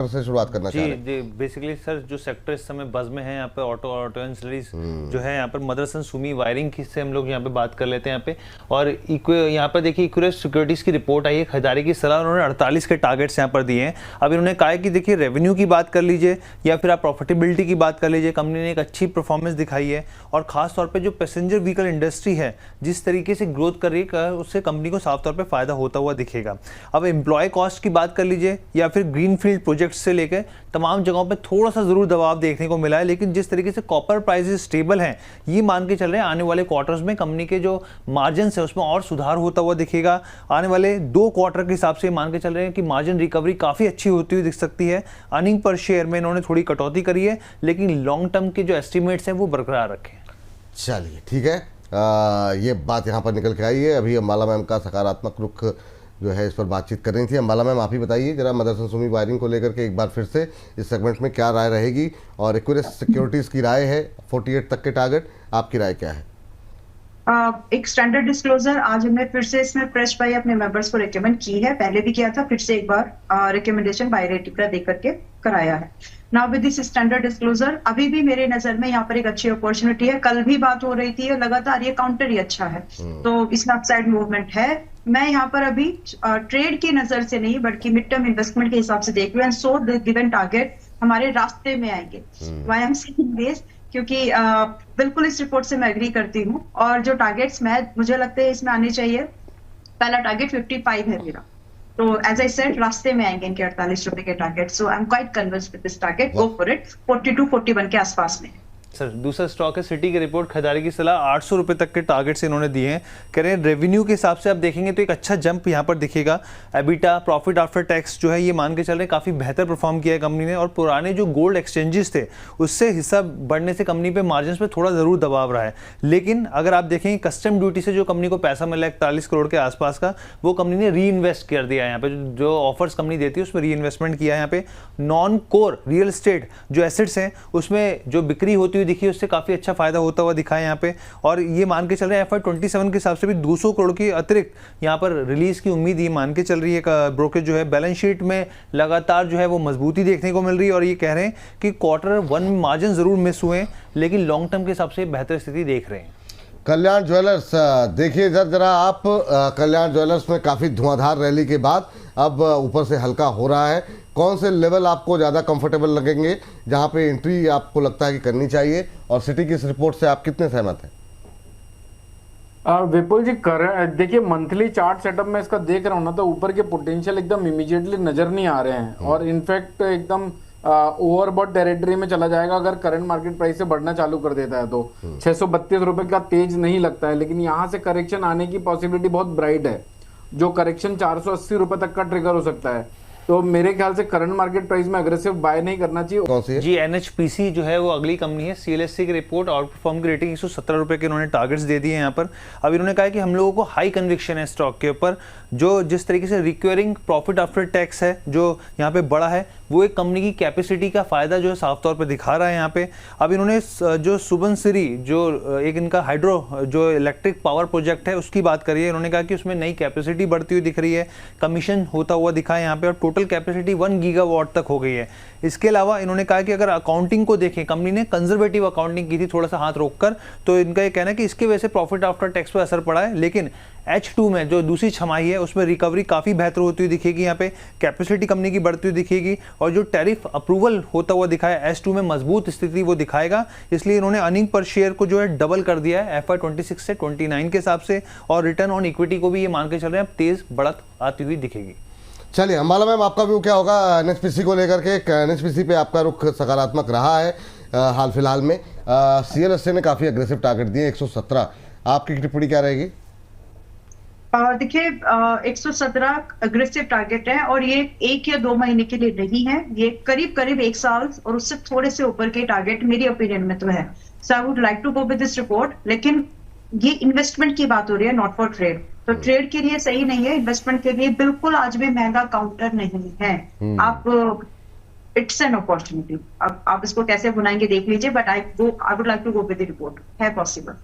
से शुरुआत करना चाह रहे हैं। जी बेसिकली सर जो सेक्टर इस समय बज में है यहाँ पे ऑटो एंसिलरीज जो है यहाँ पर मदरसन सुमी वायरिंग की से हम लोग यहाँ पे बात कर लेते हैं यहाँ पे। और यहाँ पर देखिए इक्विटी सिक्योरिटीज की रिपोर्ट आई है, खरीदारी की सलाह उन्होंने 48 के टारगेट्स यहाँ पर दिए हैं। अब इन्होंने कहा है कि देखिए रेवेन्यू की बात कर लीजिए या फिर आप प्रॉफिटेबिलिटी की बात कर लीजिए, कंपनी ने एक अच्छी परफॉर्मेंस दिखाई है। और खास तौर पर जो पैसेंजर व्हीकल इंडस्ट्री है जिस तरीके से ग्रोथ कर रही है उससे कंपनी को साफ तौर पर फायदा होता हुआ दिखेगा। अब एम्प्लॉय कॉस्ट की बात कर लीजिए या फिर ग्रीनफील्ड प्रोजेक्ट से लेकर तमाम जगहों पे थोड़ा सा जरूर दबाव देखने को मिला है, लेकिन जिस तरीके से कॉपर प्राइसेस स्टेबल हैं ये मान के चल रहे हैं आने वाले क्वार्टर्स में कंपनी के जो मार्जिन है उसमें और सुधार होता हुआ दिखेगा। आने वाले 2 क्वार्टर के हिसाब से मान के चल रहे हैं कि मार्जिन रिकवरी काफी अच्छी होती हुई दिख सकती है। अर्निंग पर शेयर में इन्होंने थोड़ी कटौती करी है, लेकिन लॉन्ग टर्म के जो एस्टिमेट्स हैं वो बरकरार रखे। चलिए ठीक है, ये बात यहाँ पर निकल के आई है। अभी अंबाला मैम का सकारात्मक रुख जो है इस पर बातचीत कर रही थी। अंबाला मैम आप ही बताइए जरा मदरसन सुमी वायरिंग को लेकर के एक बार फिर से इस सेगमेंट में क्या राय रहेगी, और इक्विटी सिक्योरिटीज़ की राय है 48 तक के टारगेट, आपकी राय क्या है? एक स्टैंडर्ड डिस्क्लोजर आज हमने फिर से इसमें प्रेस बाय अपने मेंबर्स को रिकमेंड की है, पहले भी किया था, फिर से एक बार रिकमेंडेशन बाय रेटिंग का देकर के कराया है। Now with this standard disclosure अभी भी मेरे नजर में यहाँ पर एक अच्छी अपॉर्चुनिटी है। कल भी बात हो रही थी, लगातार ये काउंटर ही अच्छा है, तो इसमें अपसाइड मूवमेंट है। मैं यहाँ पर अभी ट्रेड की नजर से नहीं बल्कि मिड टर्म इन्वेस्टमेंट के हिसाब से देख रही हूँ। सो द गिवन टारगेट हमारे रास्ते में आएंगे। Why I am saying this, क्योंकि बिल्कुल इस रिपोर्ट से मैं एग्री करती हूँ। और जो टारगेट्स मुझे लगता है इसमें आने चाहिए, पहला टारगेट 55 है मेरा, तो एज आई सेड रास्ते में आएंगे इनके 48 रुपए के target. So I am quite convinced with this target, go for it. 42-41 के आसपास में। सर दूसरा स्टॉक है सिटी की रिपोर्ट, खरीदारी की सलाह 800 रुपए तक के टारगेट से इन्होंने दिए हैं। कह रहे हैं रेवेन्यू के हिसाब से आप देखेंगे तो एक अच्छा जंप यहाँ पर दिखेगा। एबिटा प्रॉफिट आफ्टर टैक्स जो है ये मान के चल रहे हैं काफ़ी बेहतर परफॉर्म किया है कंपनी ने। और पुराने जो गोल्ड एक्सचेंजेस थे उससे हिस्सा बढ़ने से कंपनी पे मार्जिन पे थोड़ा ज़रूर दबाव रहा है। लेकिन अगर आप देखेंगे कस्टम ड्यूटी से जो कंपनी को पैसा मिला है 41 करोड़ के आसपास का, वो कंपनी ने री इन्वेस्ट कर दिया है। यहाँ पे जो ऑफर्स कंपनी देती है उसमें री इन्वेस्टमेंट किया है। यहाँ पे नॉन कोर रियल एस्टेट जो एसेट्स हैं उसमें जो बिक्री होती हुई दिखी उससे काफ़ी अच्छा फायदा होता हुआ दिखा है यहाँ पे। और ये मान के चल रहे हैं FY27 के हिसाब से भी 200 करोड़ की अतिरिक्त यहाँ पर रिलीज की उम्मीद ये मान के चल रही है। ब्रोकर जो है बैलेंस शीट में लगातार जो है वो मजबूती देखने को मिल रही है। और ये कह रहे हैं कि Q1 में मार्जिन जरूर मिस हुए लेकिन लॉन्ग टर्म के हिसाब से बेहतर स्थिति देख रहे हैं। कल्याण ज्वेलर्स देखिए जरा आप, कल्याण ज्वेलर्स में काफ़ी धुआंधार रैली के बाद अब ऊपर से हल्का हो रहा है। कौन से लेवल आपको ज़्यादा कंफर्टेबल लगेंगे जहां पे एंट्री आपको लगता है कि करनी चाहिए, और सिटी की इस रिपोर्ट से आप कितने सहमत हैं? विपुल जी देखिए मंथली चार्ट सेटअप में इसका देख रहा हूँ ना, तो ऊपर के पोटेंशियल एकदम इमीडिएटली नजर नहीं आ रहे हैं। और इनफैक्ट एकदम ओवरबॉट टेरिटरी में चला जाएगा अगर करंट मार्केट प्राइस से बढ़ना चालू कर देता है तो। 632 रुपए का तेज नहीं लगता है, लेकिन यहाँ से करेक्शन आने की पॉसिबिलिटी बहुत ब्राइट है। जो करेक्शन 480 रुपए तक का ट्रिगर हो सकता है। तो मेरे ख्याल से करंट मार्केट प्राइस में अग्रेसिव बाय नहीं करना चाहिए। कौन सी है? जी NHPC जो है वो अगली कंपनी है। CLSC की रिपोर्ट आउट परफॉर्म की रेटिंग 117 रुपए के इन्होंने टारगेट्स दे दिए हैं यहाँ पर। अब इन्होंने कहा है कि हम लोगों को हाई कन्विक्शन है स्टॉक के ऊपर। जो जिस तरीके से रिक्वेरिंग प्रॉफिट आफ्टर टैक्स है जो यहाँ पे बड़ा है, वो एक कंपनी की कैपेसिटी का फायदा जो है साफ तौर पे दिखा रहा है यहाँ पे। अब इन्होंने जो सुबनसिरी जो एक इनका हाइड्रो जो इलेक्ट्रिक पावर प्रोजेक्ट है उसकी बात करी है। इन्होंने कहा कि उसमें नई कैपेसिटी बढ़ती हुई दिख रही है, कमीशन होता हुआ दिखा है यहाँ पे, और टोटल कैपेसिटी 1 गीगावाट तक हो गई है। इसके अलावा इन्होंने कहा कि अगर अकाउंटिंग को देखें, कंपनी ने कंजर्वेटिव अकाउंटिंग की थी थोड़ा सा हाथ रोककर, तो इनका ये कहना है कि इसकी वजह से प्रॉफिट आफ्टर टैक्स पर असर पड़ा है। लेकिन H2 में जो दूसरी छमाही है उसमें रिकवरी काफ़ी बेहतर होती हुई दिखेगी। यहाँ पे कैपेसिटी कंपनी की बढ़ती हुई दिखेगी, और जो टैरिफ अप्रूवल होता हुआ दिखा है H2 में मजबूत स्थिति वो दिखाएगा। इसलिए इन्होंने अर्निंग पर शेयर को जो है डबल कर दिया है FY26 से 29 के हिसाब से। और रिटर्न ऑन इक्विटी को भी ये मान के चल रहे हैं तेज बढ़त आती हुई दिखेगी। चलिए अंबाला मैम आपका व्यू क्या होगा NHPC को लेकर के? NHPC पे आपका रुख सकारात्मक रहा है हाल फिलहाल में। CLSC ने काफ़ी अग्रेसिव टारगेट दिए 117, आपकी टिप्पणी क्या रहेगी? देखिए 117 अग्रेसिव टारगेट है, और ये 1 या 2 महीने के लिए नहीं है, ये करीब करीब 1 साल और उससे थोड़े से ऊपर के टारगेट मेरी ओपिनियन में तो है। So I would like to go with this report. लेकिन ये इन्वेस्टमेंट की बात हो रही है, नॉट फॉर ट्रेड, तो ट्रेड के लिए सही नहीं है, इन्वेस्टमेंट के लिए बिल्कुल आज भी महंगा काउंटर नहीं है। आप इट्स एन अपॉर्चुनिटी, आप इसको कैसे बुनाएंगे देख लीजिए, but I would like to go with the report, है पॉसिबल।